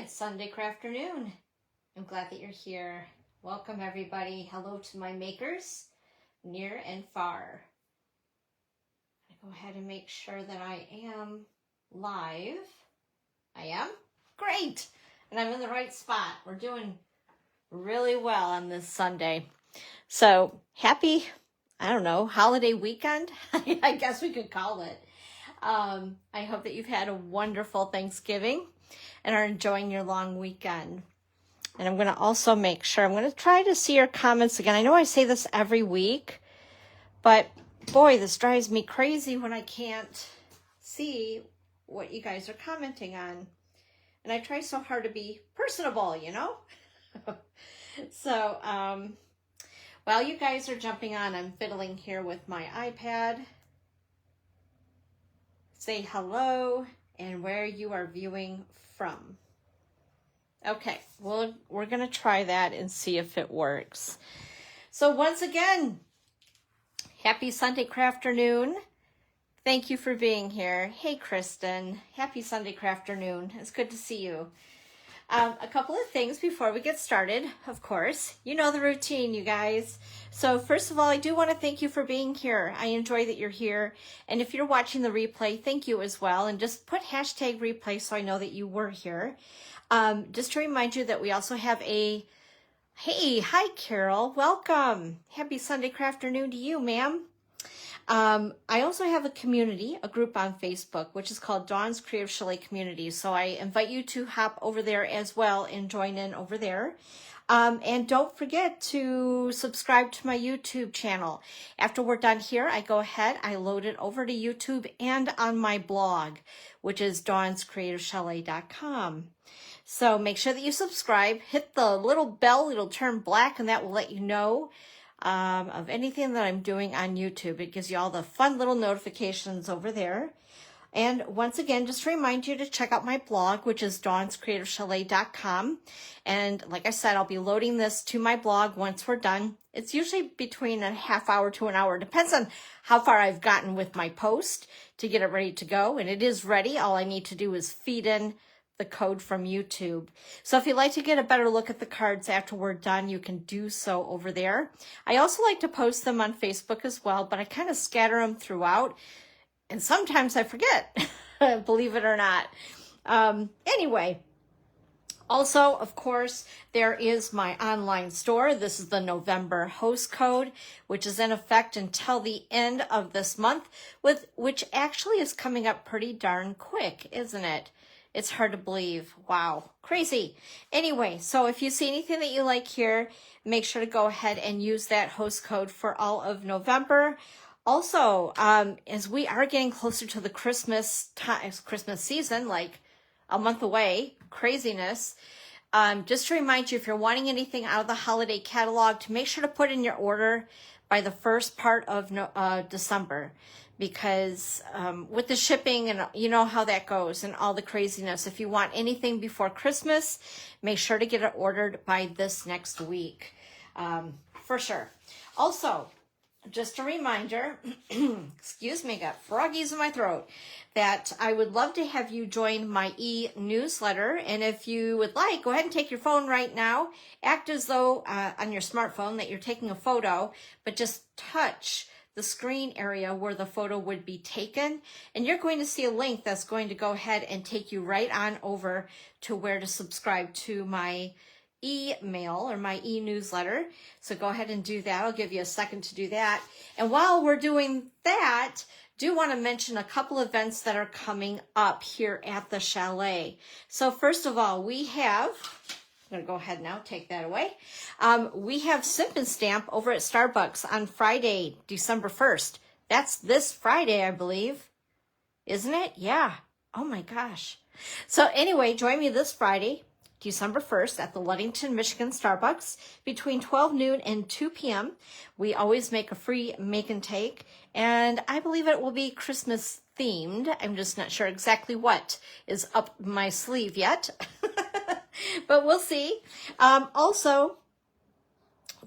It's Sunday afternoon. I'm glad that you're here. Welcome everybody. Hello to my makers, near and far. I go ahead and make sure that I am live. I am? Great! And I'm in the right spot. We're doing really well on this Sunday. So happy, I don't know, holiday weekend? I guess we could call it. I hope that you've had a wonderful Thanksgiving and are enjoying your long weekend. And I'm going to also make sure, I'm going to try to see your comments again. I know I say this every week, but boy, this drives me crazy when I can't see what you guys are commenting on. And I try so hard to be personable, you know? So, while you guys are jumping on, I'm fiddling here with my iPad. Say hello and where you are viewing from. Okay, well, we're going to try that and see if it works. So once again, happy Sunday afternoon. Thank you for being here. Hey, Kristen. Happy Sunday afternoon. It's good to see you. A couple of things before we get started, of course. You know the routine, you guys. So first of all, I do want to thank you for being here. I enjoy that you're here. And if you're watching the replay, thank you as well. And just put hashtag replay so I know that you were here. Just to remind you that we also have a, hey, hi, Carol. Welcome. Happy Sunday afternoon to you, ma'am. I also have a community, a group on Facebook, which is called Dawn's Creative Chalet Community. So I invite you to hop over there as well and join in over there. And don't forget to subscribe to my YouTube channel. After we're done here, I go ahead, I load it over to YouTube and on my blog, which is dawnscreativechalet.com. So make sure that you subscribe, hit the little bell, it'll turn black, and that will let you know of anything that I'm doing on YouTube. It gives you all the fun little notifications over there. And once again, just to remind you to check out my blog, which is dawnscreativechalet.com. And like I said, I'll be loading this to my blog once we're done. It's usually between a half hour to an hour. Depends on how far I've gotten with my post to get it ready to go. And it is ready. All I need to do is feed in the code from YouTube. So if you'd like to get a better look at the cards after we're done, you can do so over there. I also like to post them on Facebook as well, but I kind of scatter them throughout. And sometimes I forget, believe it or not. Anyway, also, of course, there is my online store. This is the November host code, which is in effect until the end of this month, which actually is coming up pretty darn quick, isn't it? It's hard to believe. Wow, crazy. Anyway, so if you see anything that you like here, make sure to go ahead and use that host code for all of November. Also, as we are getting closer to the Christmas season, like a month away, craziness, just to remind you, if you're wanting anything out of the holiday catalog, to make sure to put in your order by the first part of December. Because with the shipping and you know how that goes and all the craziness, if you want anything before Christmas, make sure to get it ordered by this next week, for sure. Also, just a reminder, excuse me, got froggies in my throat, that I would love to have you join my e-newsletter. And if you would like, go ahead and take your phone right now. Act as though on your smartphone that you're taking a photo, but just touch the screen area where the photo would be taken. And you're going to see a link that's going to go ahead and take you right on over to where to subscribe to my email or my e-newsletter. So go ahead and do that. I'll give you a second to do that. And while we're doing that, do want to mention a couple events that are coming up here at the chalet. So first of all, we have, I'm going to go ahead now, take that away. We have Stampin Stamp over at Starbucks on Friday, December 1st. That's this Friday, I believe. Isn't it? Yeah. Oh my gosh. So anyway, join me this Friday, December 1st at the Ludington, Michigan Starbucks between 12 noon and 2 p.m. We always make a free make and take, and I believe it will be Christmas themed. I'm just not sure exactly what is up my sleeve yet, but we'll see. Also,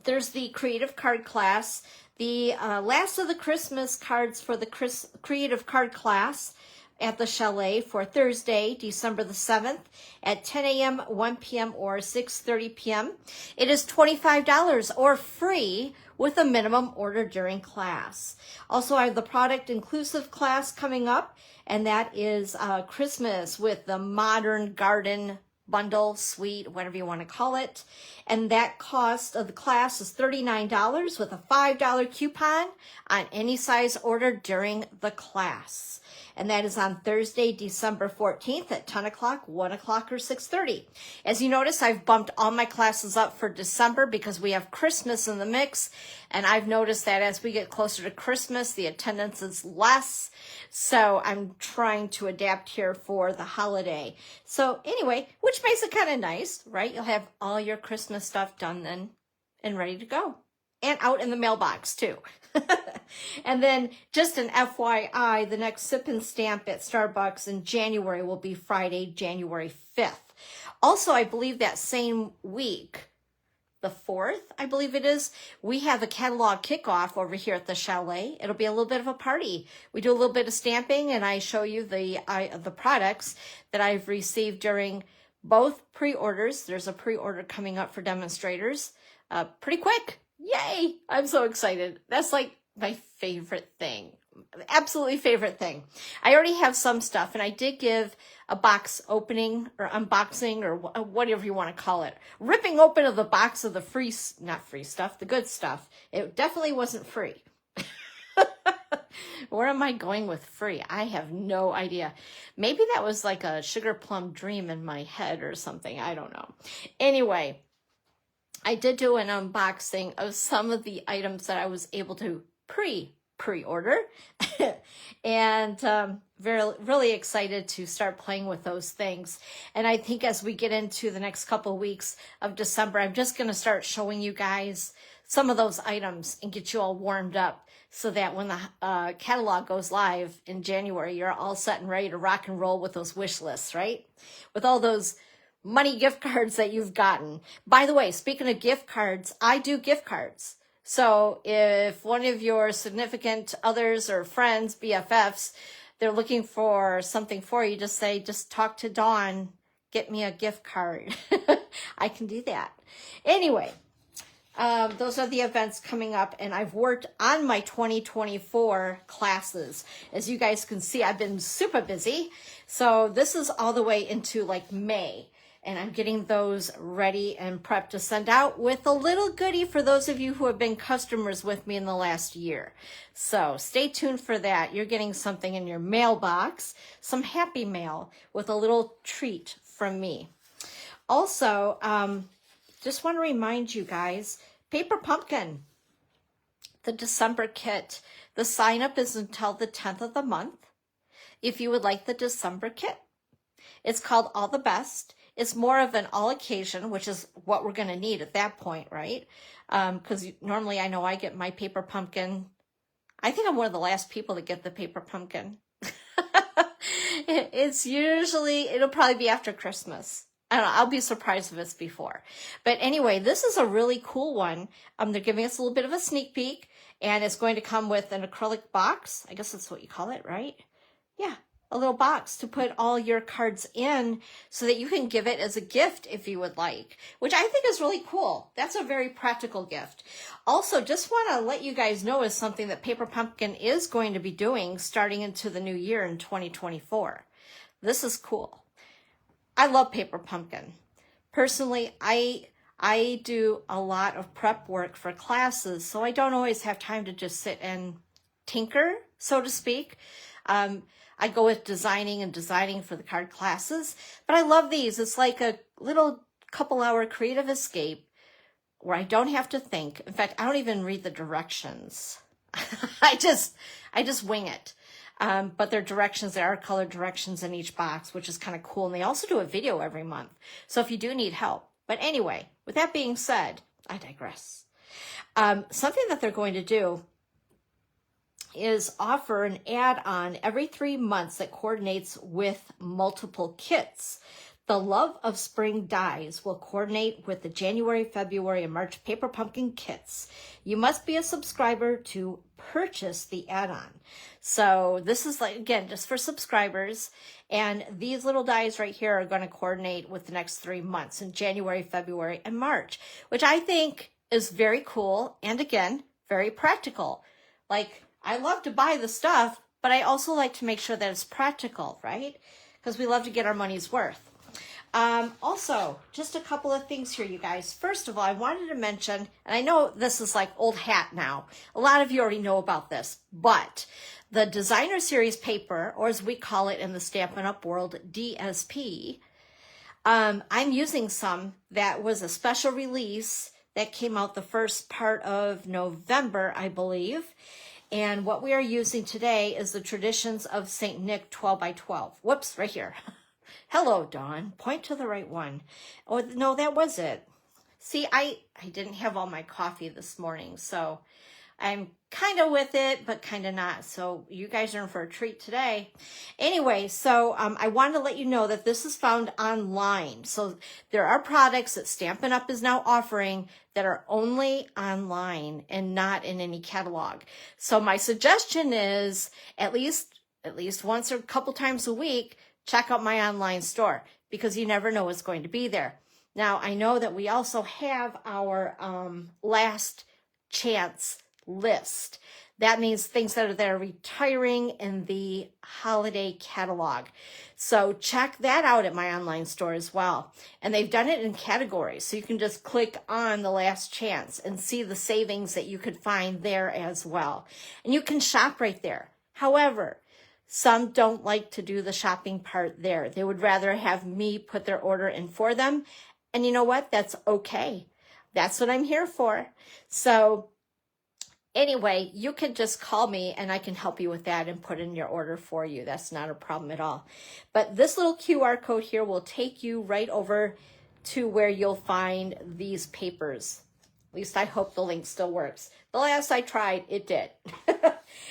there's the creative card class. The last of the Christmas cards for the creative card class at the Chalet for Thursday, December the 7th at 10 a.m., 1 p.m., or 6:30 p.m. It is $25 or free with a minimum order during class. Also, I have the product inclusive class coming up, and that is Christmas with the Modern Garden bundle, suite, whatever you want to call it. And that cost of the class is $39 with a $5 coupon on any size order during the class. And that is on Thursday, December 14th at 10 o'clock, 1 o'clock, or 6:30. As you notice, I've bumped all my classes up for December because we have Christmas in the mix. And I've noticed that as we get closer to Christmas, the attendance is less. So I'm trying to adapt here for the holiday. So anyway, which makes it kind of nice, right? You'll have all your Christmas stuff done then and ready to go. And out in the mailbox too. And then just an FYI, the next Sip and Stamp at Starbucks in January will be Friday, January 5th. Also, I believe that same week, the 4th, I believe it is, we have a catalog kickoff over here at the Chalet. It'll be a little bit of a party. We do a little bit of stamping, and I show you the products that I've received during both pre-orders. There's a pre-order coming up for demonstrators pretty quick. Yay! I'm so excited. That's like my favorite thing. Absolutely favorite thing. I already have some stuff, and I did give a box opening or unboxing or whatever you want to call it. Ripping open of the box of the not free stuff, the good stuff. It definitely wasn't free. Where am I going with free? I have no idea. Maybe that was like a sugar plum dream in my head or something. I don't know. Anyway, I did do an unboxing of some of the items that I was able to pre-order and really excited to start playing with those things. And I think as we get into the next couple of weeks of December, I'm just going to start showing you guys some of those items and get you all warmed up so that when the catalog goes live in January, you're all set and ready to rock and roll with those wish lists, right? With all those money gift cards that you've gotten. By the way, speaking of gift cards, I do gift cards. So if one of your significant others or friends, BFFs, they're looking for something for you, just talk to Dawn, get me a gift card. I can do that. Anyway, those are the events coming up, and I've worked on my 2024 classes. As you guys can see, I've been super busy. So this is all the way into like May. And I'm getting those ready and prepped to send out with a little goodie for those of you who have been customers with me in the last year. So stay tuned for that. You're getting something in your mailbox, some happy mail with a little treat from me. Also, just want to remind you guys, Paper Pumpkin, the December kit. The sign up is until the 10th of the month. If you would like the December kit, it's called All the Best. It's more of an all occasion, which is what we're going to need at that point, right? Because normally I know I get my Paper Pumpkin. I think I'm one of the last people to get the Paper Pumpkin. It'll probably be after Christmas. I don't know, I'll be surprised if it's before. But anyway, this is a really cool one. They're giving us a little bit of a sneak peek, and it's going to come with an acrylic box. I guess that's what you call it, right? Yeah. A little box to put all your cards in so that you can give it as a gift if you would like, which I think is really cool. That's a very practical gift. Also, just want to let you guys know is something that Paper Pumpkin is going to be doing starting into the new year in 2024. This is cool. I love Paper Pumpkin. Personally, I do a lot of prep work for classes, so I don't always have time to just sit and tinker, so to speak. I go with designing for the card classes, but I love these. It's like a little couple-hour creative escape where I don't have to think. In fact, I don't even read the directions. I just wing it. But there are directions, there are colored directions in each box, which is kind of cool. And they also do a video every month. So if you do need help. But anyway, with that being said, I digress. Something that they're going to do is offer an add-on every 3 months that coordinates with multiple kits. The Love of Spring dies will coordinate with the January, February, and March Paper Pumpkin kits. You must be a subscriber to purchase the add-on. So this is, like, again, just for subscribers. And these little dies right here are going to coordinate with the next 3 months in January, February, and March, which I think is very cool. And again, very practical. Like, I love to buy the stuff, but I also like to make sure that it's practical, right? Because we love to get our money's worth. Also, just a couple of things here, you guys. First of all, I wanted to mention, and I know this is like old hat now. A lot of you already know about this, but the Designer Series paper, or as we call it in the Stampin' Up! World, DSP, I'm using some that was a special release that came out the first part of November, I believe. And what we are using today is the Traditions of St. Nick 12 by 12. Whoops, right here. Hello, Dawn. Point to the right one. Oh, no, that was it. See, I didn't have all my coffee this morning, so I'm kind of with it, but kind of not. So you guys are in for a treat today. Anyway, so I wanted to let you know that this is found online. So there are products that Stampin' Up! Is now offering that are only online and not in any catalog. So my suggestion is at least once or a couple times a week, check out my online store, because you never know what's going to be there. Now, I know that we also have our last chance list. That means things that are retiring in the holiday catalog. So check that out at my online store as well. And they've done it in categories. So you can just click on the last chance and see the savings that you could find there as well. And you can shop right there. However, some don't like to do the shopping part there. They would rather have me put their order in for them. And you know what? That's okay. That's what I'm here for. So anyway, you can just call me and I can help you with that and put in your order for you. That's not a problem at all. But this little QR code here will take you right over to where you'll find these papers. At least I hope the link still works. The last I tried, it did.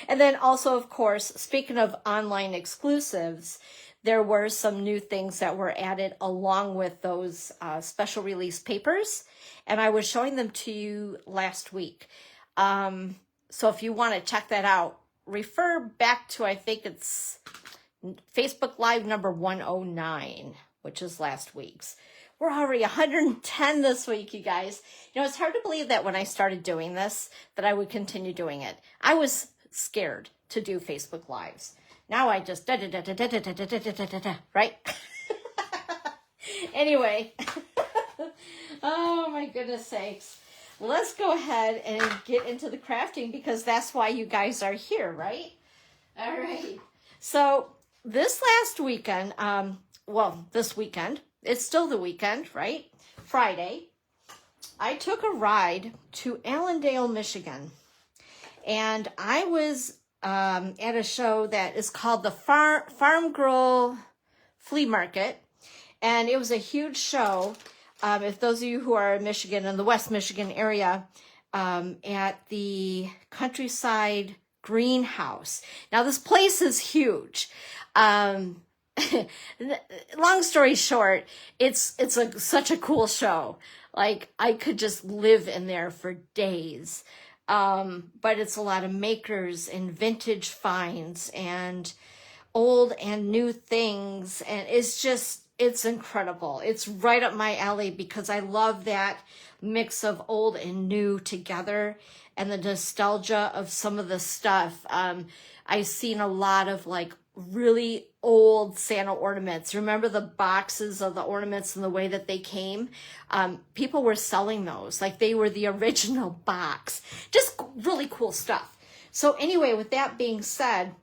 And then also, of course, speaking of online exclusives, there were some new things that were added along with those special release papers. And I was showing them to you last week. So if you want to check that out, refer back to, I think it's Facebook Live number 109, which is last week's. We're already 110 this week, you guys. You know, it's hard to believe that when I started doing this, that I would continue doing it. I was scared to do Facebook Lives. Now I just right? Anyway. Oh my goodness sakes. Let's go ahead and get into the crafting, because that's why you guys are here, right? All right. So this last weekend, this weekend, it's still the weekend, right? Friday, I took a ride to Allendale, Michigan. And I was at a show that is called the Farm Girl Flea Market. And it was a huge show. If those of you who are in Michigan, in the West Michigan area, at the Countryside Greenhouse. Now, this place is huge. Long story short, it's such a cool show. Like, I could just live in there for days. But it's a lot of makers and vintage finds and old and new things. And it's incredible. It's right up my alley, because I love that mix of old and new together and the nostalgia of some of the stuff. I've seen a lot of like really old Santa ornaments. Remember the boxes of the ornaments and the way that they came? People were selling those like they were the original box. Just really cool stuff. So anyway, with that being said,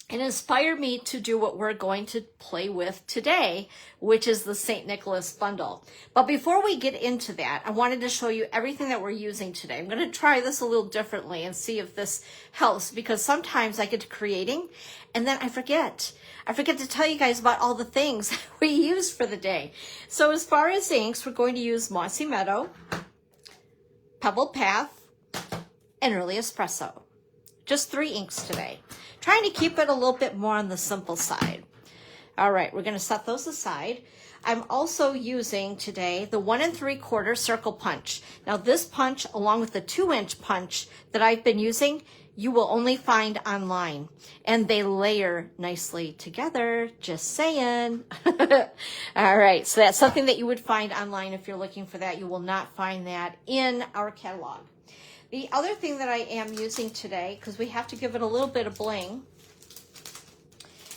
it inspired me to do what we're going to play with today, which is the St. Nicholas bundle. But before we get into that, I wanted to show you everything that we're using today. I'm going to try this a little differently and see if this helps, because sometimes I get to creating and then I forget. I forget to tell you guys about all the things we use for the day. So as far as inks, we're going to use Mossy Meadow, Pebbled Path, and Early Espresso. Just 3 inks today. Trying to keep it a little bit more on the simple side. All right, we're going to set those aside. I'm also using today the 1 3/4 circle punch. Now this punch, along with the 2-inch punch that I've been using, you will only find online, and they layer nicely together, just saying. All right, so that's something that you would find online if you're looking for that. You will not find that in our catalog. The other thing that I am using today, because we have to give it a little bit of bling,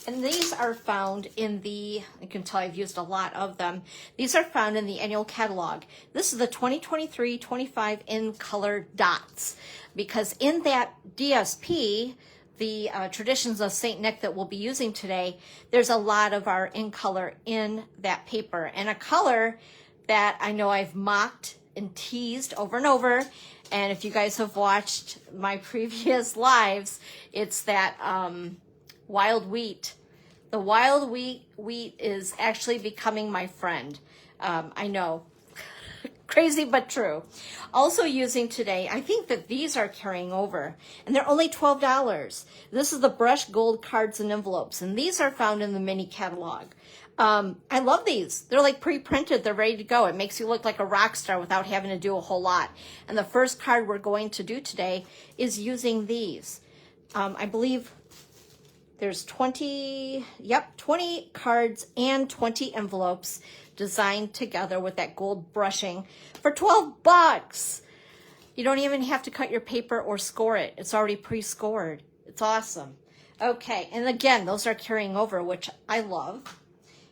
and these are found in the, you can tell I've used a lot of them. These are found in the annual catalog. This is the 2023-25 in color dots, because in that DSP, the Traditions of St. Nick that we'll be using today, there's a lot of our in color in that paper, and a color that I know I've mocked and teased over and over. And if you guys have watched my previous lives, it's that wild wheat. The wild wheat is actually becoming my friend. I know, crazy but true. Also using today, I think that these are carrying over, and they're only $12. This is the Brush Gold Cards and Envelopes, and these are found in the mini catalog. I love these. They're like pre-printed. They're ready to go. It makes you look like a rock star without having to do a whole lot. And the first card we're going to do today is using these. I believe there's 20 cards and 20 envelopes designed together with that gold brushing for $12. You don't even have to cut your paper or score it. It's already pre-scored. It's awesome. Okay, and again, those are carrying over, which I love.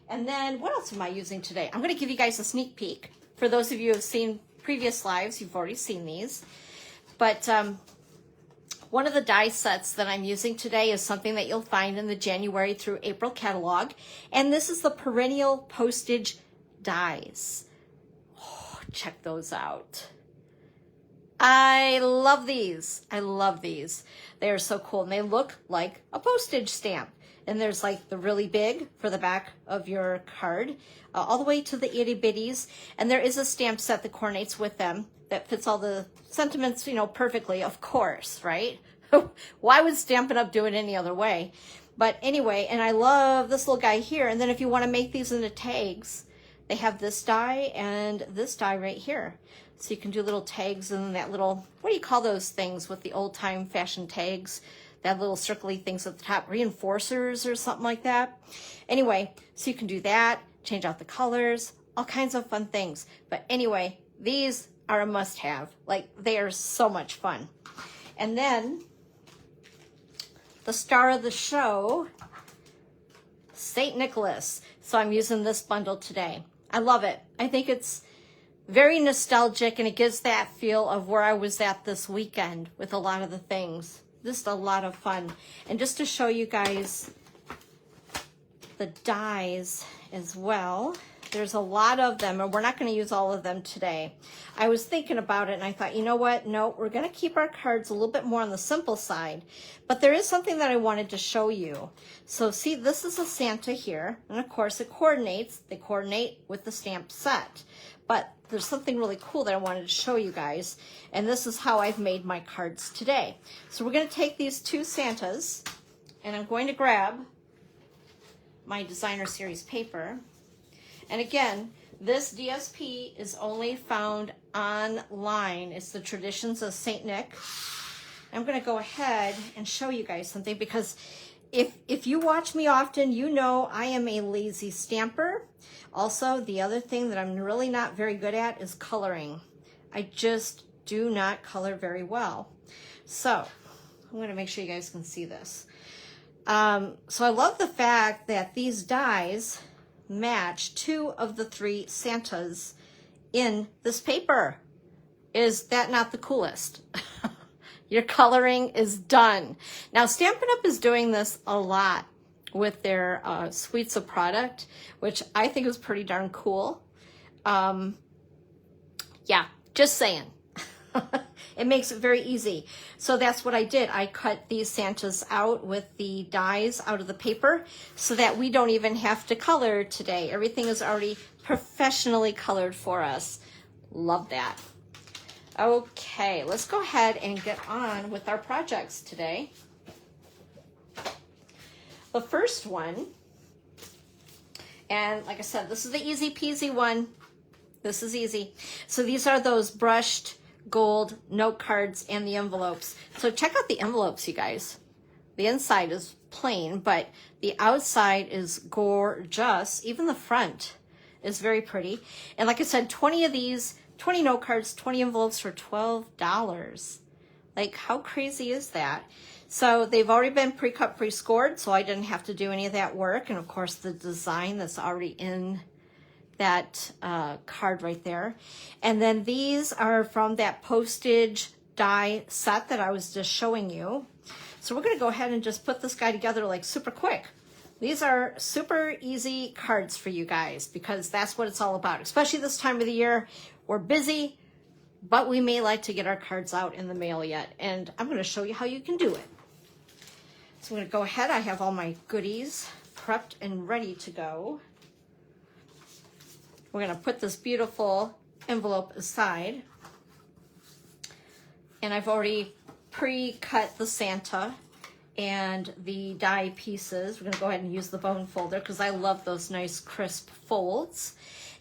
And then what else am I using today? I'm going to give you guys a sneak peek. For those of you who have seen previous lives, you've already seen these. But one of the die sets that I'm using today is something that you'll find in the January through April catalog. And this is the perennial postage dies. Oh, check those out. I love these. I love these. They are so cool, and they look like a postage stamp. And there's like the really big for the back of your card, all the way to the itty bitties. And there is a stamp set that coordinates with them that fits all the sentiments, you know, perfectly, of course, right? Why would Stampin' Up! Do it any other way? But anyway, and I love this little guy here. And then if you want to make these into tags, they have this die and this die right here. So you can do little tags and that little, what do you call those things with the old time fashion tags? That little circly things at the top, reinforcers or something like that. Anyway, so you can do that, change out the colors, all kinds of fun things. But anyway, these are a must-have. Like, they are so much fun. And then, the star of the show, St. Nicholas. So I'm using this bundle today. I love it. I think it's very nostalgic, and it gives that feel of where I was at this weekend with a lot of the things. Just a lot of fun. And just to show you guys the dies as well, there's a lot of them, and we're not going to use all of them today. I was thinking about it, and I thought, you know what? No, we're going to keep our cards a little bit more on the simple side. But there is something that I wanted to show you. So see, this is a Santa here, and of course it coordinates. They coordinate with the stamp set. But there's something really cool that I wanted to show you guys, and this is how I've made my cards today. So we're going to take these two Santas, and I'm going to grab my designer series paper. And again, this DSP is only found online. It's the Traditions of St. Nick. I'm going to go ahead and show you guys something, because if you watch me often, you know I am a lazy stamper. Also, the other thing that I'm really not very good at is coloring. I just do not color very well. So I'm going to make sure you guys can see this. So I love the fact that these dies match 2 of the 3 Santas in this paper. Is that not the coolest? Your coloring is done. Now, Stampin' Up! Is doing this a lot with their suites of product, which I think is pretty darn cool. Yeah, just saying. It makes it very easy. So that's what I did. I cut these Santas out with the dies out of the paper so that we don't even have to color today. Everything is already professionally colored for us. Love that. Okay, let's go ahead and get on with our projects today. The first one And like I said, this is the easy peasy one. This is easy. So these are those brushed gold note cards and the envelopes. So check out the envelopes, you guys. The inside is plain, but the outside is gorgeous. Even the front is very pretty. And like I said, 20 of these, 20 note cards, 20 envelopes for $12. Like, how crazy is that? So they've already been pre-cut, pre-scored, so I didn't have to do any of that work. And of course, the design that's already in that card right there. And then these are from that postage die set that I was just showing you. So we're going to go ahead and just put this guy together like super quick. These are super easy cards for you guys because that's what it's all about, especially this time of the year. We're busy, but we may like to get our cards out in the mail yet. And I'm going to show you how you can do it. So I'm going to go ahead. I have all my goodies prepped and ready to go. We're going to put this beautiful envelope aside. And I've already pre-cut the Santa and the die pieces. We're going to go ahead and use the bone folder because I love those nice crisp folds.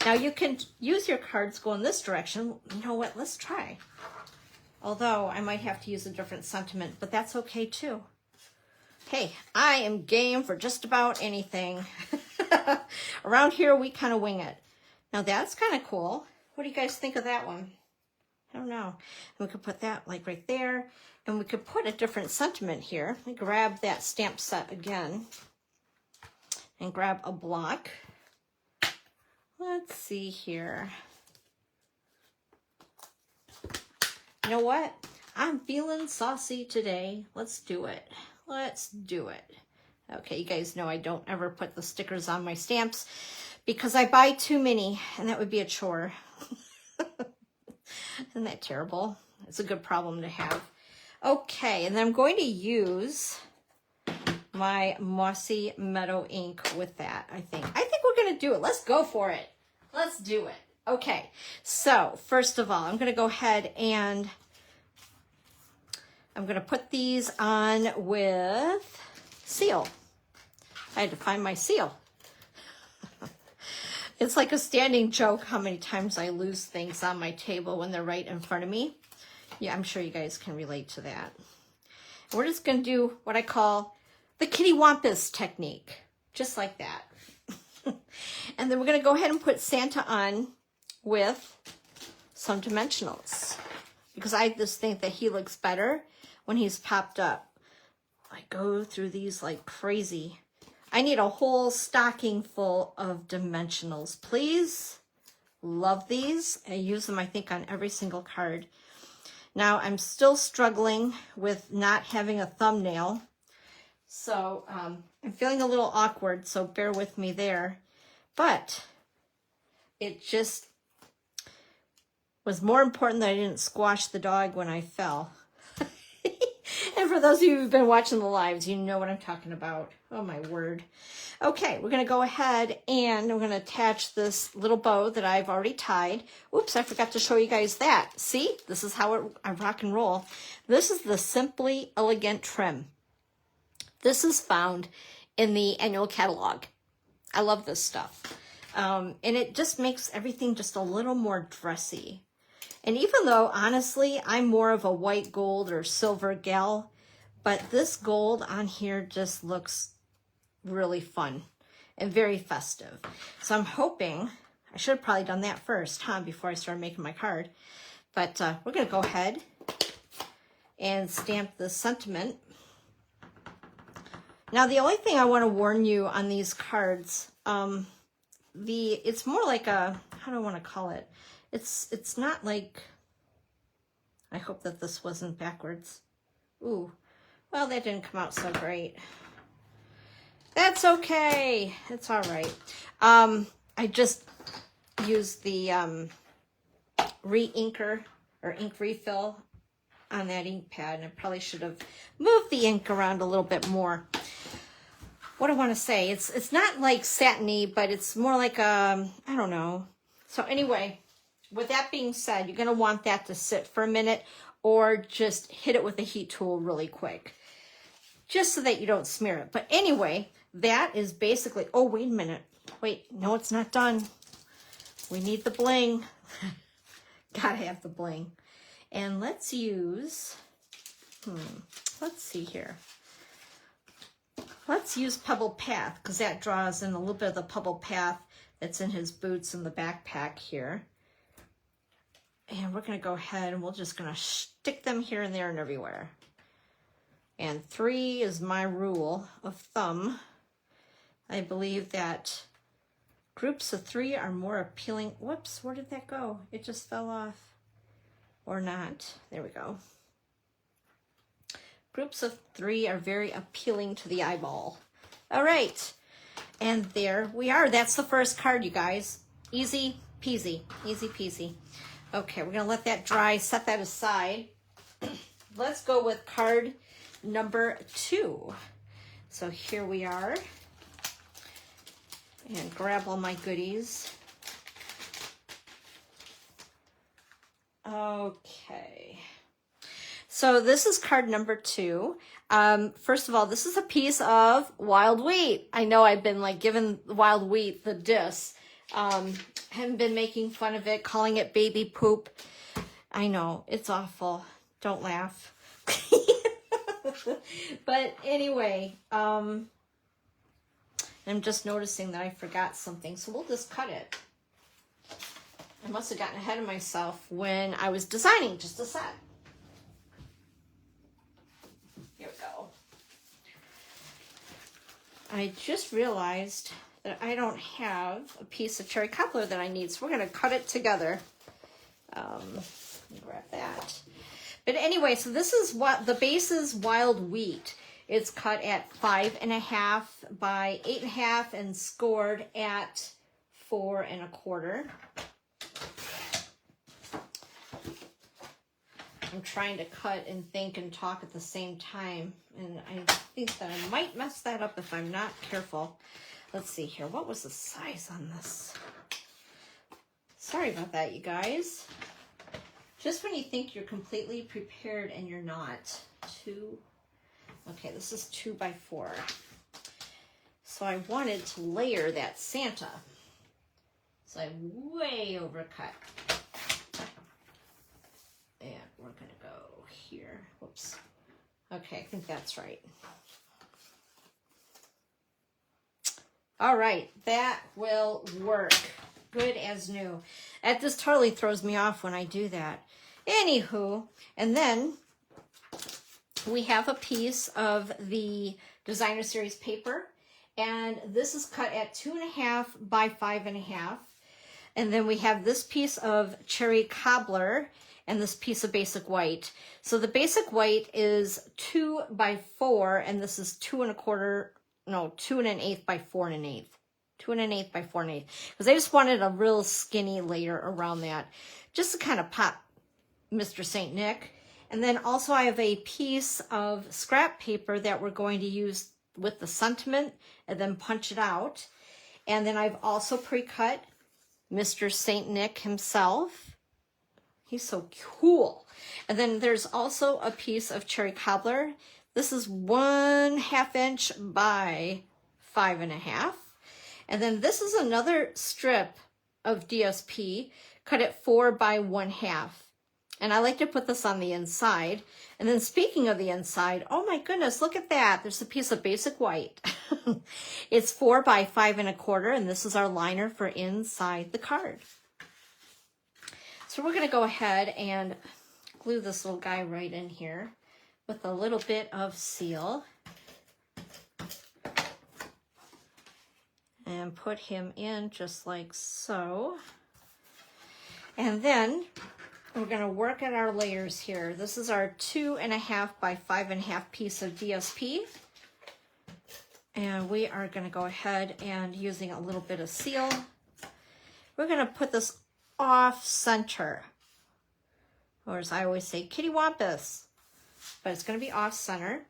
Now you can use your cards going this direction. You know what? Let's try. Although I might have to use a different sentiment, but that's okay too. Hey, I am game for just about anything. Around here, we kind of wing it. Now that's kind of cool. What do you guys think of that one? I don't know. And we could put that like right there. And we could put a different sentiment here. Let me grab that stamp set again. And grab a block. Let's see here. You know what? I'm feeling saucy today. Let's do it. Let's do it. Okay, you guys know I don't ever put the stickers on my stamps because I buy too many and that would be a chore. Isn't that terrible? It's a good problem to have. Okay, and then I'm going to use my Mossy Meadow ink with that, I think. I think we're going to do it. Let's go for it. Let's do it. Okay, so first of all, I'm going to go ahead and I'm going to put these on with seal. I had to find my seal. It's like a standing joke how many times I lose things on my table when they're right in front of me. Yeah, I'm sure you guys can relate to that. We're just going to do what I call the kitty wampus technique, just like that. And then we're going to go ahead and put Santa on with some dimensionals because I just think that he looks better when he's popped up. I go through these like crazy. I need a whole stocking full of dimensionals, please. Love these. I use them, I think, on every single card. Now, I'm still struggling with not having a thumbnail. So, I'm feeling a little awkward, so bear with me there. But it just was more important that I didn't squash the dog when I fell. And for those of you who've been watching the lives, you know what I'm talking about. Oh, my word. Okay, we're going to go ahead and we're going to attach this little bow that I've already tied. Oops, I forgot to show you guys that. See, this is how I rock and roll. This is the Simply Elegant trim. This is found in the annual catalog. I love this stuff. And it just makes everything just a little more dressy. And even though, honestly, I'm more of a white gold or silver gal, but this gold on here just looks really fun and very festive. So I'm hoping, I should have probably done that first, before I started making my card. But we're going to go ahead and stamp the sentiment. Now, the only thing I want to warn you on these cards, it's more like a, how do I want to call it? It's not like, I hope that this wasn't backwards. Ooh, well, that didn't come out so great. That's okay. It's all right. I just used the re-inker or ink refill on that ink pad, and I probably should have moved the ink around a little bit more. What I want to say, it's not like satiny, but it's more like I don't know. So anyway, with that being said, you're going to want that to sit for a minute or just hit it with a heat tool really quick, just so that you don't smear it. But anyway, that is basically, oh, wait a minute. Wait, no, it's not done. We need the bling. Gotta have the bling. And let's use, let's see here. Let's use Pebble Path, because that draws in a little bit of the Pebble Path that's in his boots and the backpack here. And we're going to go ahead and we're just going to stick them here and there and everywhere. And 3 is my rule of thumb. I believe that groups of 3 are more appealing. Whoops, where did that go? It just fell off. Or not. There we go. Groups of 3 are very appealing to the eyeball. All right. And there we are. That's the first card, you guys. Easy peasy. Easy peasy. Okay, we're going to let that dry. Set that aside. Let's go with card number 2. So here we are. And grab all my goodies. Okay. So this is card number 2. First of all, this is a piece of wild wheat. I know I've been like giving wild wheat the diss. Haven't been making fun of it, calling it baby poop. I know, it's awful. Don't laugh. But anyway, I'm just noticing that I forgot something, so we'll just cut it. I must have gotten ahead of myself when I was designing just a set. Here we go. I just realized that I don't have a piece of cherry cobbler that I need, so we're going to cut it together. Let me grab that. But anyway, so this is what the base is wild wheat. It's cut at 5.5 by 8.5 and scored at 4 1/4. I'm trying to cut and think and talk at the same time, and I think that I might mess that up if I'm not careful. Let's see here. What was the size on this? Sorry about that, you guys. Just when you think you're completely prepared and you're not. 2. Okay, this is 2 by 4. So I wanted to layer that Santa. So I way overcut. And we're going to go here. Whoops. Okay, I think that's right. All right, that will work. Good as new. That just totally throws me off when I do that. Anywho, and then we have a piece of the Designer Series paper, and this is cut at 2.5 by 5.5. And then we have this piece of cherry cobbler and this piece of basic white. So the basic white is 2 by 4, and this is 2 1/4, no, 2 1/8 by 4 1/8. 2 1/8 by 4 1/8. Because I just wanted a real skinny layer around that, just to kind of pop Mr. St. Nick. And then also I have a piece of scrap paper that we're going to use with the sentiment and then punch it out. And then I've also pre-cut Mr. St. Nick himself. He's so cool. And then there's also a piece of cherry cobbler. This is 1/2 inch by 5.5. And then this is another strip of DSP cut at 4 by 1/2. And I like to put this on the inside. And then speaking of the inside, oh my goodness, look at that. There's a piece of basic white. It's 4 by 5 1/4, and this is our liner for inside the card. So we're going to go ahead and glue this little guy right in here with a little bit of seal. And put him in just like so. And then we're going to work at our layers here. This is our 2.5 by 5.5 piece of DSP. And we are going to go ahead and using a little bit of seal, we're going to put this off center. Or as I always say, kitty wampus. But it's going to be off center.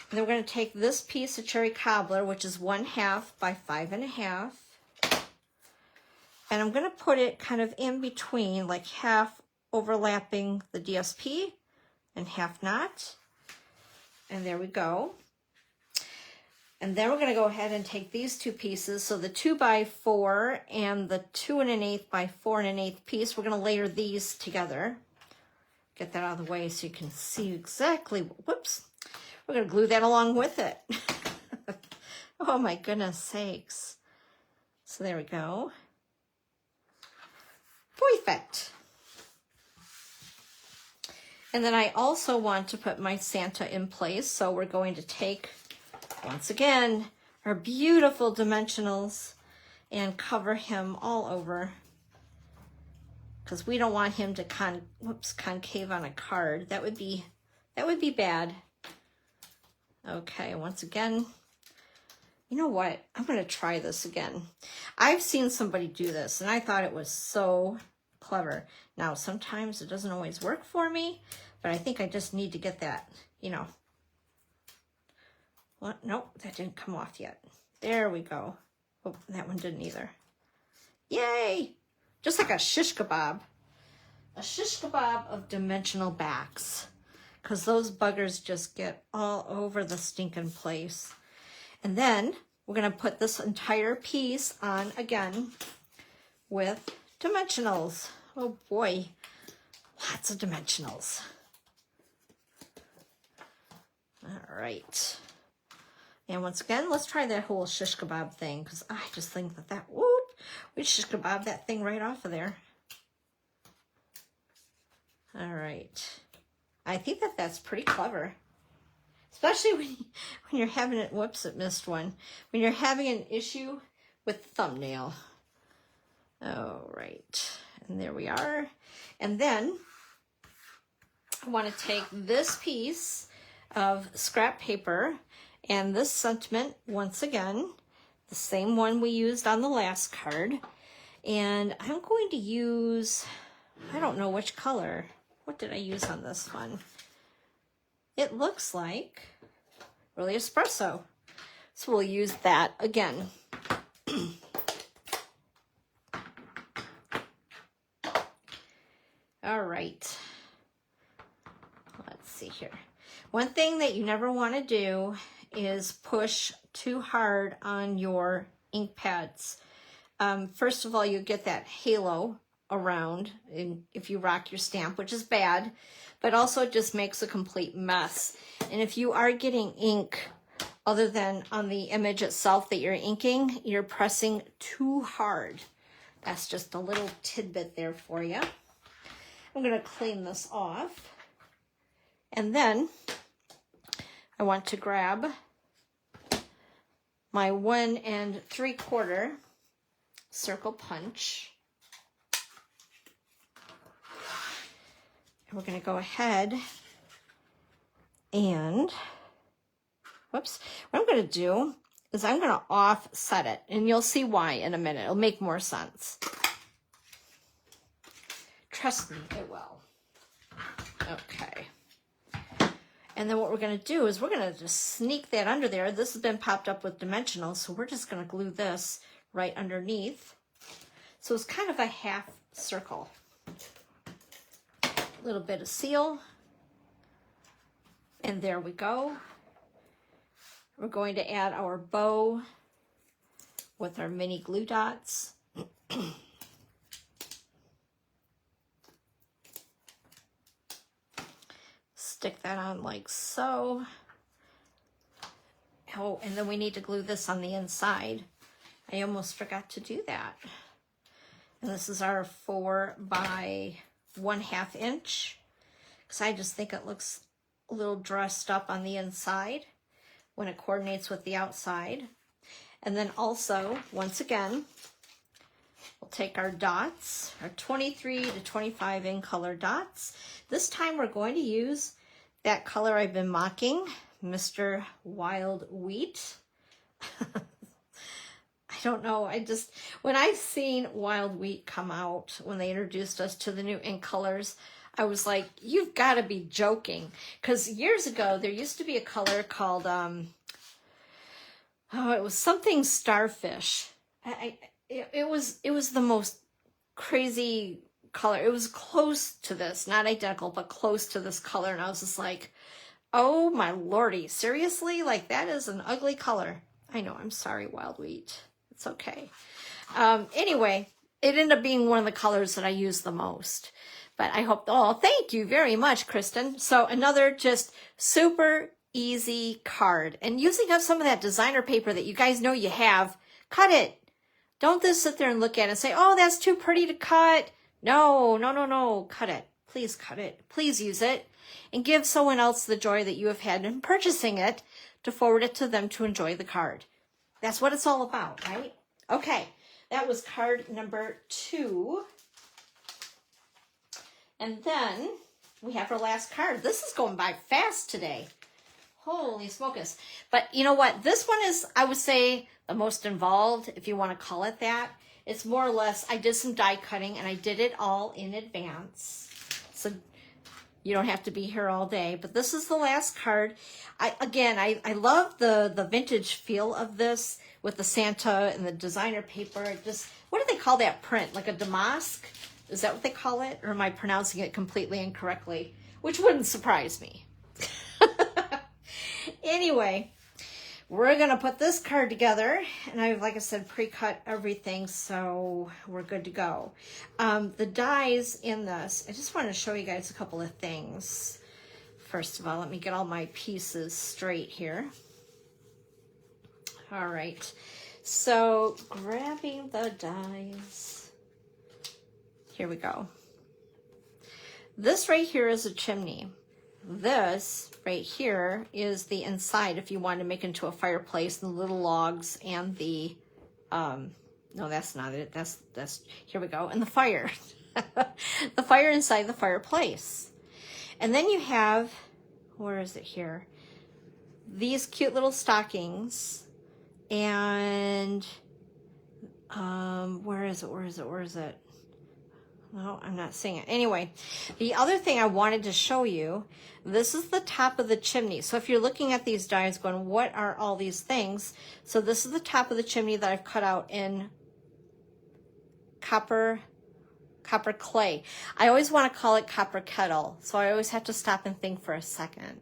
And then we're going to take this piece of cherry cobbler, which is 1/2 by 5.5. And I'm going to put it kind of in between, like half overlapping the DSP and half not. And there we go. And then we're going to go ahead and take these two pieces. So the 2 by 4 and the 2 1/8 by 4 1/8 piece, we're going to layer these together. Get that out of the way so you can see exactly, whoops. We're going to glue that along with it. Oh my goodness sakes. So there we go. Perfect. And then I also want to put my Santa in place. So we're going to take, once again, our beautiful dimensionals and cover him all over, because we don't want him to concave on a card. That would be bad. Okay, once again, you know what? I'm going to try this again. I've seen somebody do this, and I thought it was so clever. Now, sometimes it doesn't always work for me, but I think I just need to get that, you know. What? Nope, that didn't come off yet. There we go. Oh, that one didn't either. Yay! Just like a shish kebab. A shish kebab of dimensional backs. Because those buggers just get all over the stinking place. And then we're going to put this entire piece on again with dimensionals. Oh boy, lots of dimensionals. All right. And once again, let's try that whole shish kebab thing, because I just think we shish kebab that thing right off of there. All right. I think that's pretty clever. Especially when you're having it, whoops, it missed one. When you're having an issue with the thumbnail. All right, and there we are. And then I want to take this piece of scrap paper and this sentiment, once again, the same one we used on the last card. And I'm going to use, I don't know which color. What did I use on this one? It looks like really espresso. So we'll use that again. All right. Let's see here. One thing that you never want to do is push too hard on your ink pads. First of all, you get that halo around if you rock your stamp, which is bad, but also it just makes a complete mess. And if you are getting ink other than on the image itself that you're inking, you're pressing too hard. That's just a little tidbit there for you. I'm going to clean this off. And then I want to grab my 1 3/4 circle punch. And we're going to go ahead and, whoops, what I'm going to do is I'm going to offset it, and you'll see why in a minute. It'll make more sense. Trust me, it will. Okay. And then what we're going to do is we're going to just sneak that under there. This has been popped up with dimensionals, so we're just going to glue this right underneath. So it's kind of a half circle. A little bit of seal. And there we go. We're going to add our bow with our mini glue dots. Stick that on like so. Oh, and then we need to glue this on the inside. I almost forgot to do that. And this is our 4 by 1/2 inch, because I just think it looks a little dressed up on the inside when it coordinates with the outside. And then also, once again, we'll take our dots, our 23 to 25 in color dots. This time we're going to use that color I've been mocking, Mr. Wild Wheat. I don't know, when I seen Wild Wheat come out, when they introduced us to the new ink colors, I was like, you've got to be joking. Because years ago, there used to be a color called, it was something starfish. It was the most crazy color. It was close to this, not identical, but close to this color. And I was just like, oh my lordy, seriously? Like, that is an ugly color. I know, I'm sorry, Wild Wheat. It's okay. Anyway, it ended up being one of the colors that I use the most. But I hope, oh, thank you very much, Kristen. So another just super easy card. And using up some of that designer paper that you guys know you have, cut it. Don't just sit there and look at it and say, oh, that's too pretty to cut. No, no, no, no, cut it. Please cut it. Please use it. And give someone else the joy that you have had in purchasing it to forward it to them to enjoy the card. That's what it's all about, right? Okay, that was card number 2. And then we have our last card. This is going by fast today. Holy smokes. But you know what? This one is, I would say, the most involved, if you want to call it that. It's more or less, I did some die cutting and I did it all in advance. So you don't have to be here all day. But this is the last card. I love the vintage feel of this with the Santa and the designer paper. Just, what do they call that print? Like a damask? Is that what they call it? Or am I pronouncing it completely incorrectly? Which wouldn't surprise me. Anyway, we're going to put this card together. And I've, like I said, pre-cut everything, so we're good to go. The dies in this, I just want to show you guys a couple of things. First of all, let me get all my pieces straight here. All right. So, grabbing the dies. Here we go. This right here is a chimney. This right here is the inside if you want to make into a fireplace, the little logs and the, no, that's not it. That's, here we go. And the fire. The fire inside the fireplace. And then you have, where is it here? These cute little stockings. And, where is it? No, I'm not seeing it. Anyway, the other thing I wanted to show you, this is the top of the chimney. So if you're looking at these dies going, what are all these things? So this is the top of the chimney that I've cut out in copper clay. I always want to call it copper kettle. So I always have to stop and think for a second.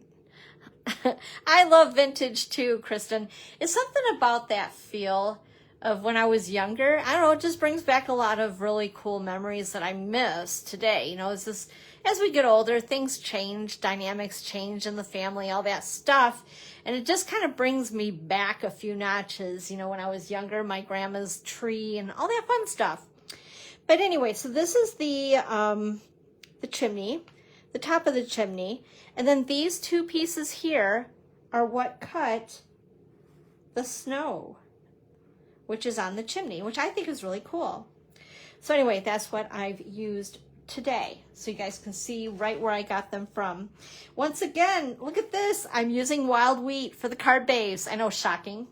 I love vintage too, Kristen. It's something about that feel of when I was younger. I don't know, it just brings back a lot of really cool memories that I miss today. You know, as we get older, things change, dynamics change in the family, all that stuff. And it just kind of brings me back a few notches, you know, when I was younger, my grandma's tree and all that fun stuff. But anyway, so this is the chimney, the top of the chimney. And then these two pieces here are what cut the snow, which is on the chimney, which I think is really cool. So anyway, that's what I've used today. So you guys can see right where I got them from. Once again, look at this. I'm using wild wheat for the card base. I know, shocking.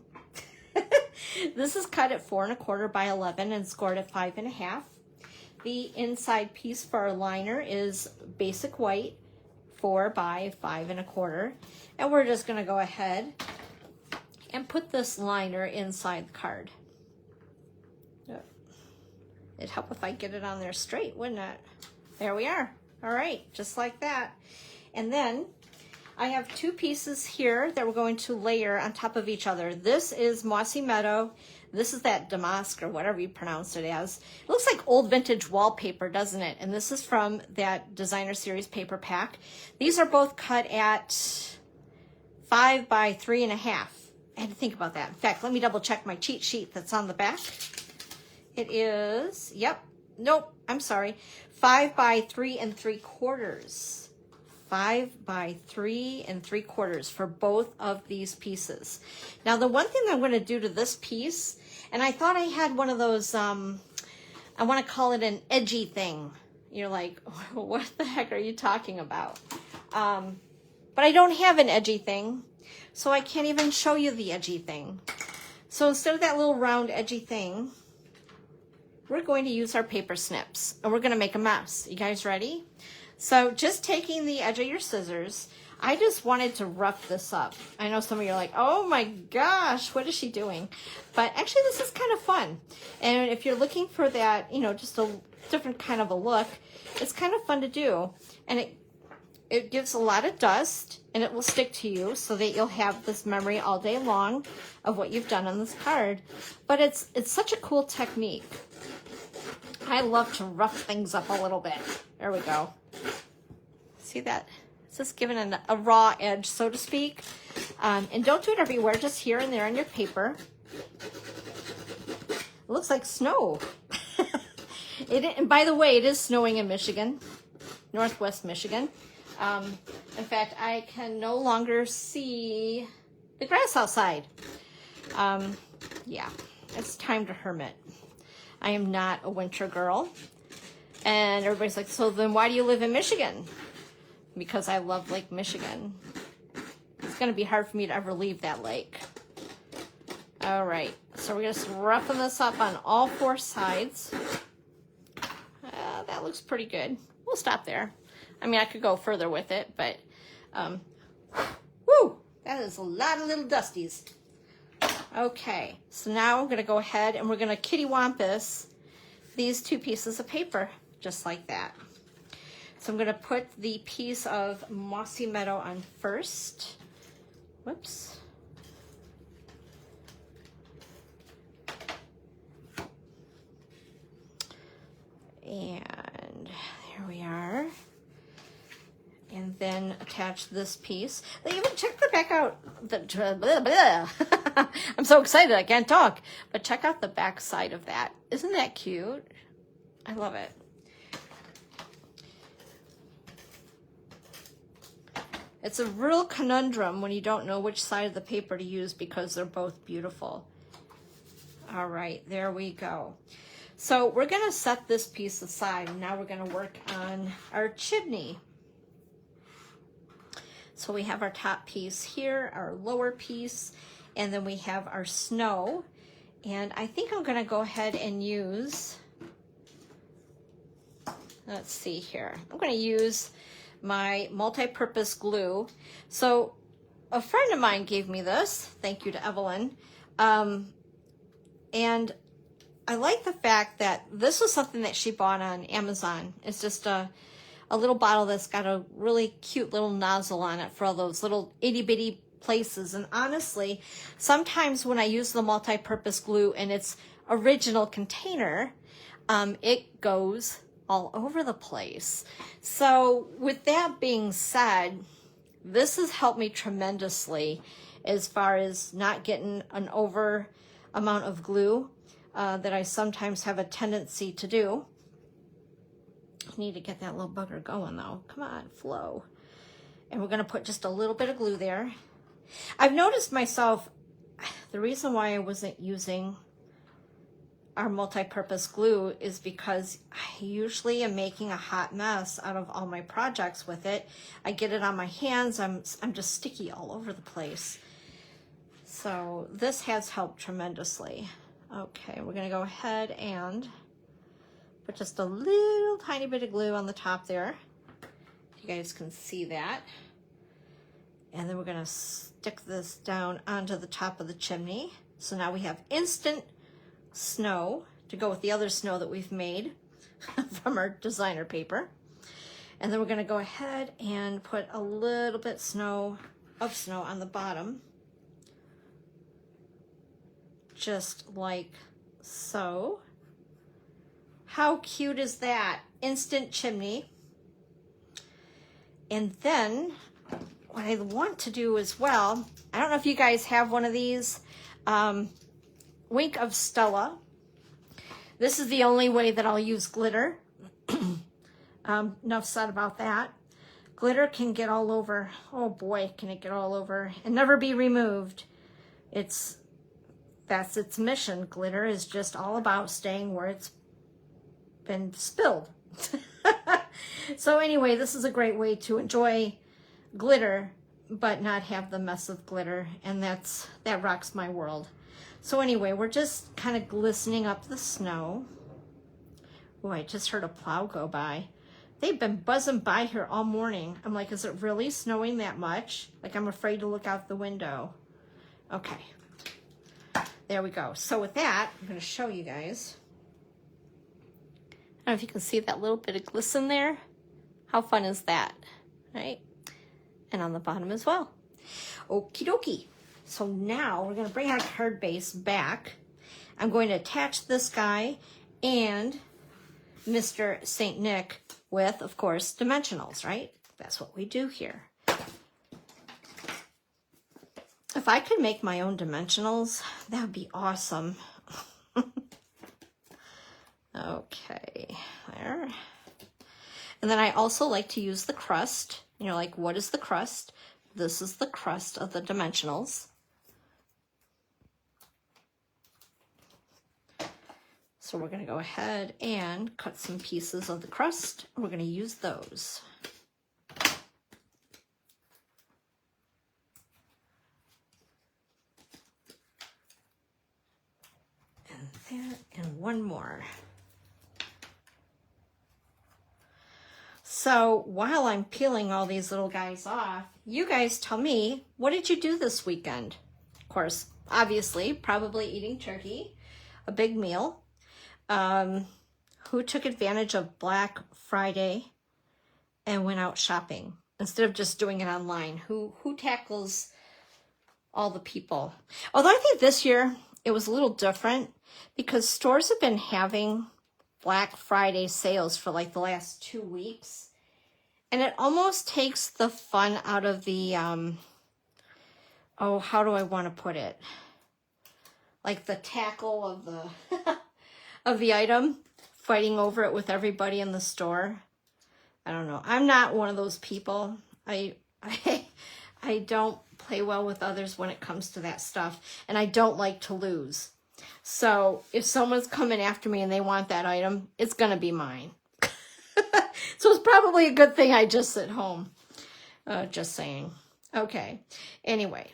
This is cut at 4 1/4 by 11 and scored at 5 1/2. The inside piece for our liner is basic white, 4 by 5 1/4. And we're just gonna go ahead and put this liner inside the card. It'd help if I get it on there straight, wouldn't it? There we are. All right, just like that. And then I have 2 pieces here that we're going to layer on top of each other. This is Mossy Meadow. This is that damask or whatever you pronounce it as. It looks like old vintage wallpaper, doesn't it? And this is from that designer series paper pack. These are both cut at 5 by 3 1/2. I had to think about that. In fact, let me double check my cheat sheet that's on the back. It is, yep, nope, I'm sorry, 5 by 3 3/4. 5 by 3 3/4 for both of these pieces. Now, the one thing I'm going to do to this piece, and I thought I had one of those, I want to call it an edgy thing. You're like, what the heck are you talking about? But I don't have an edgy thing, so I can't even show you the edgy thing. So instead of that little round edgy thing, we're going to use our paper snips, and we're going to make a mess. You guys ready? So just taking the edge of your scissors, I just wanted to rough this up. I know some of you are like, oh my gosh, what is she doing? But actually this is kind of fun. And if you're looking for that, you know, just a different kind of a look, it's kind of fun to do. And it gives a lot of dust and it will stick to you so that you'll have this memory all day long of what you've done on this card. But it's such a cool technique. I love to rough things up a little bit. There we go. See that? It's just giving it a raw edge, so to speak. And don't do it everywhere, just here and there on your paper. It looks like snow. And by the way, it is snowing in Michigan, Northwest Michigan. In fact, I can no longer see the grass outside. Yeah, it's time to hermit. I am not a winter girl. And everybody's like, so then why do you live in Michigan? Because I love Lake Michigan. It's going to be hard for me to ever leave that lake. All right, so we're just roughing this up on all 4 sides. That looks pretty good. We'll stop there. I mean, I could go further with it, but woo, that is a lot of little dusties. Okay, so now I'm going to go ahead and we're going to kitty wampus these 2 pieces of paper, just like that. So I'm going to put the piece of Mossy Meadow on first. Whoops. And there we are. And then attach this piece. They even check the back out. I'm so excited I can't talk. But check out the back side of that. Isn't that cute? I love it. It's a real conundrum when you don't know which side of the paper to use because they're both beautiful. All right, there we go. So we're going to set this piece aside, and now we're going to work on our chimney. So we have our top piece here, our lower piece, and then we have our snow. And I think I'm going to go ahead and use, let's see here. I'm going to use my multi-purpose glue. So a friend of mine gave me this. Thank you to Evelyn. And I like the fact that this was something that she bought on Amazon. It's just a little bottle that's got a really cute little nozzle on it for all those little itty bitty places. And honestly, sometimes when I use the multi-purpose glue in its original container, it goes all over the place. So with that being said, this has helped me tremendously as far as not getting an over amount of glue that I sometimes have a tendency to do. I need to get that little bugger going though. Come on, flow. And we're going to put just a little bit of glue there. I've noticed myself, the reason why I wasn't using our multi-purpose glue is because I usually am making a hot mess out of all my projects with it. I get it on my hands. I'm just sticky all over the place. So this has helped tremendously. Okay, we're going to go ahead and put just a little tiny bit of glue on the top there. You guys can see that. And then we're going to stick this down onto the top of the chimney. So now we have instant snow to go with the other snow that we've made from our designer paper. And then we're going to go ahead and put a little bit of snow on the bottom. Just like so. How cute is that? Instant chimney. And then what I want to do as well, I don't know if you guys have one of these, Wink of Stella. This is the only way that I'll use glitter. Enough said about that. Glitter can get all over. Oh boy, can it get all over and never be removed. That's its mission. Glitter is just all about staying where it's been spilled. So anyway, this is a great way to enjoy glitter, but not have the mess of glitter, and that rocks my world. So anyway, we're just kind of glistening up the snow. Oh, I just heard a plow go by. They've been buzzing by here all morning. I'm like, is it really snowing that much? Like, I'm afraid to look out the window. Okay. There we go. So with that, I'm going to show you guys. I don't know if you can see that little bit of glisten there. How fun is that? right? And on the bottom as well. Okie dokie. So now we're going to bring our card base back. I'm going to attach this guy and Mr. St. Nick with, of course, dimensionals, right? That's what we do here. If I could make my own dimensionals, that would be awesome. Okay, there. And then I also like to use the crust. You know, like, what is the crust? This is the crust of the dimensionals. So we're going to go ahead and cut some pieces of the crust. We're going to use those. And there, and one more. So while I'm peeling all these little guys off, you guys tell me, what did you do this weekend? Of course, obviously, probably eating turkey, a big meal. Who took advantage of Black Friday and went out shopping instead of just doing it online? Who tackles all the people? Although I think this year it was a little different because stores have been having Black Friday sales for like the last 2 weeks. And it almost takes the fun out of the, oh, how do I want to put it? Like the tackle of the, of the item, fighting over it with everybody in the store. I don't know. I'm not one of those people. I don't play well with others when it comes to that stuff. And I don't like to lose. So if someone's coming after me and they want that item, it's going to be mine. So it's probably a good thing I just sit home. Just saying. Okay. Anyway.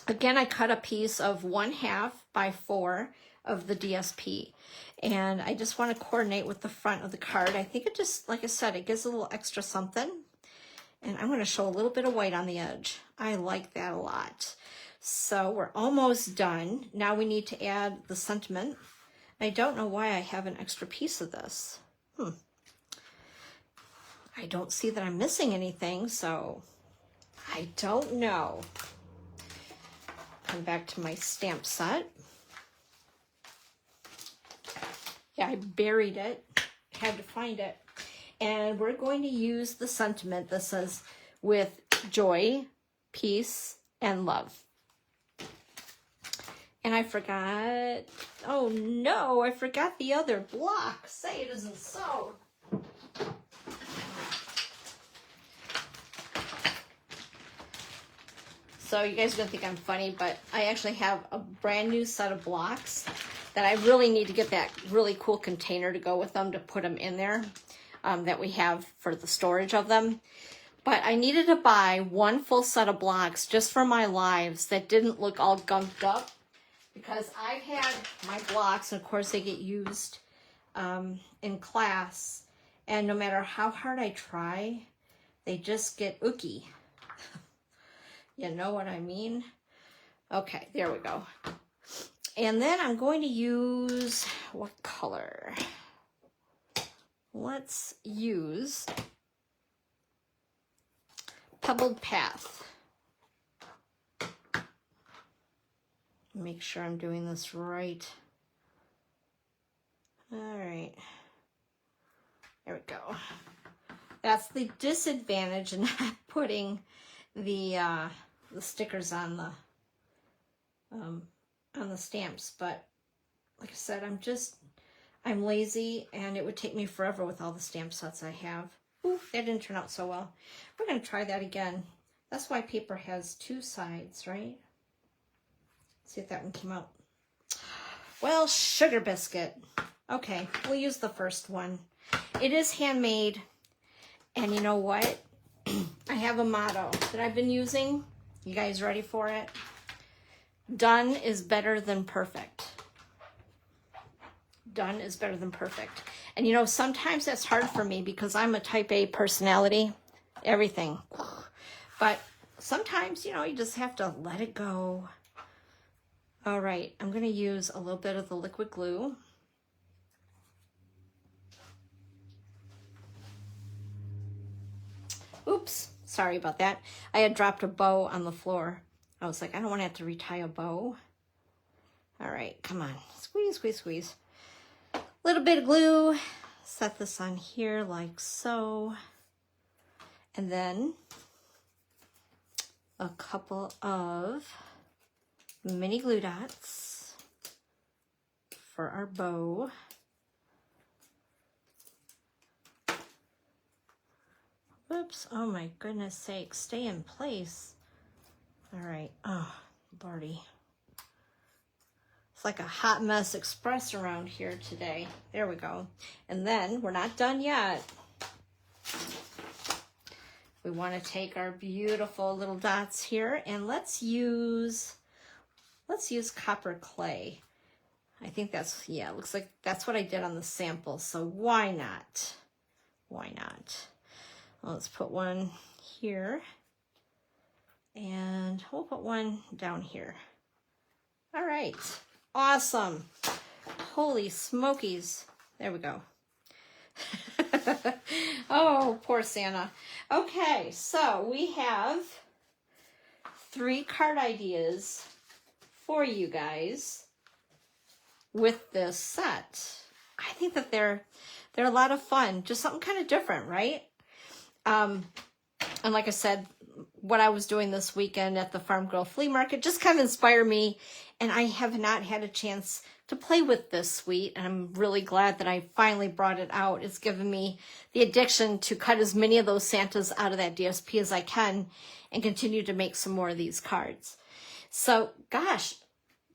Again, I cut a piece of 1/2 by 4 of the DSP. And I just want to coordinate with the front of the card. I think it just, like I said, it gives a little extra something. And I'm going to show a little bit of white on the edge. I like that a lot. So we're almost done. Now we need to add the sentiment. I don't know why I have an extra piece of this. I don't see that I'm missing anything, so I don't know. Come back to my stamp set. Yeah, I buried it. Had to find it. And we're going to use the sentiment that says, with joy, peace, and love. And I forgot, oh no, I forgot the other block. Say it isn't so. So you guys are gonna think I'm funny, but I actually have a brand new set of blocks that I really need to get that really cool container to go with them to put them in there that we have for the storage of them. But I needed to buy one full set of blocks just for my lives that didn't look all gunked up, because I've had my blocks, and of course they get used in class, and no matter how hard I try, they just get ooky. You know what I mean? Okay, there we go. And then I'm going to use, what color? Let's use Pebbled Path. Make sure I'm doing this right. All right. There we go. That's the disadvantage in not putting the stickers on the stamps. But like I said, I'm lazy, and it would take me forever with all the stamp sets I have. Ooh, that didn't turn out so well. We're going to try that again. That's why paper has 2 sides, right? See if that one came out. Well, sugar biscuit. Okay, we'll use the first one. It is handmade, and you know what? I have a motto that I've been using. You guys ready for it? Done is better than perfect. Done is better than perfect. And you know, sometimes that's hard for me because I'm a type A personality. Everything. But sometimes, you know, you just have to let it go. All right, I'm going to use a little bit of the liquid glue. Oops, sorry about that. I had dropped a bow on the floor. I was like, I don't want to have to retie a bow. All right, come on. Squeeze, squeeze, squeeze. A little bit of glue. Set this on here like so. And then a couple of mini glue dots for our bow. Whoops, oh my goodness sakes, stay in place. All right, oh, Lordy. It's like a hot mess express around here today. There we go. And then we're not done yet. We want to take our beautiful little dots here and let's use copper clay. I think that's, yeah, it looks like that's what I did on the sample. So why not? Why not? Well, let's put one here and we'll put one down here. All right, awesome. Holy smokies. There we go. Oh, poor Santa. Okay, so we have 3 card ideas for you guys with this set. I think that they're a lot of fun, just something kind of different, right? And like I said, what I was doing this weekend at the Farm Girl Flea Market just kind of inspired me, and I have not had a chance to play with this suite, and I'm really glad that I finally brought it out. It's given me the addiction to cut as many of those Santas out of that DSP as I can and continue to make some more of these cards. So, gosh,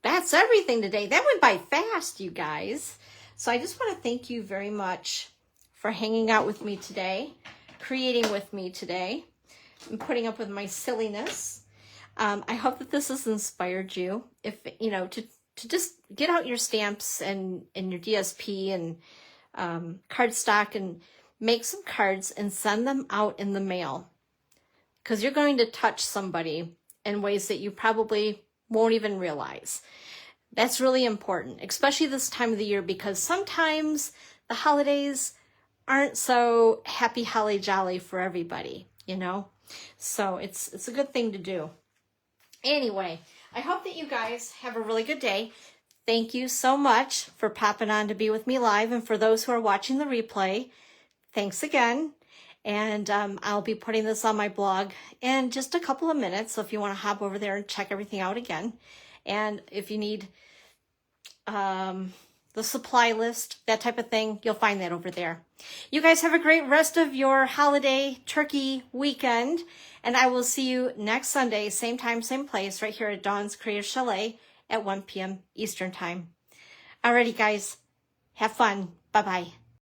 that's everything today. That went by fast, you guys. So I just want to thank you very much for hanging out with me today, creating with me today, and putting up with my silliness. I hope that this has inspired you, if you know, to just get out your stamps and your DSP and cardstock and make some cards and send them out in the mail, because you're going to touch somebody in ways that you probably won't even realize. That's really important, especially this time of the year, because sometimes the holidays aren't so happy, holly jolly for everybody, you know? So it's a good thing to do. Anyway, I hope that you guys have a really good day. Thank you so much for popping on to be with me live. And for those who are watching the replay, thanks again. And I'll be putting this on my blog in just a couple of minutes. So if you want to hop over there and check everything out again. And if you need the supply list, that type of thing, you'll find that over there. You guys have a great rest of your holiday turkey weekend, and I will see you next Sunday, same time, same place, right here at Dawn's Creative Chalet at 1 p.m. Eastern Time. Alrighty, guys, have fun. Bye-bye.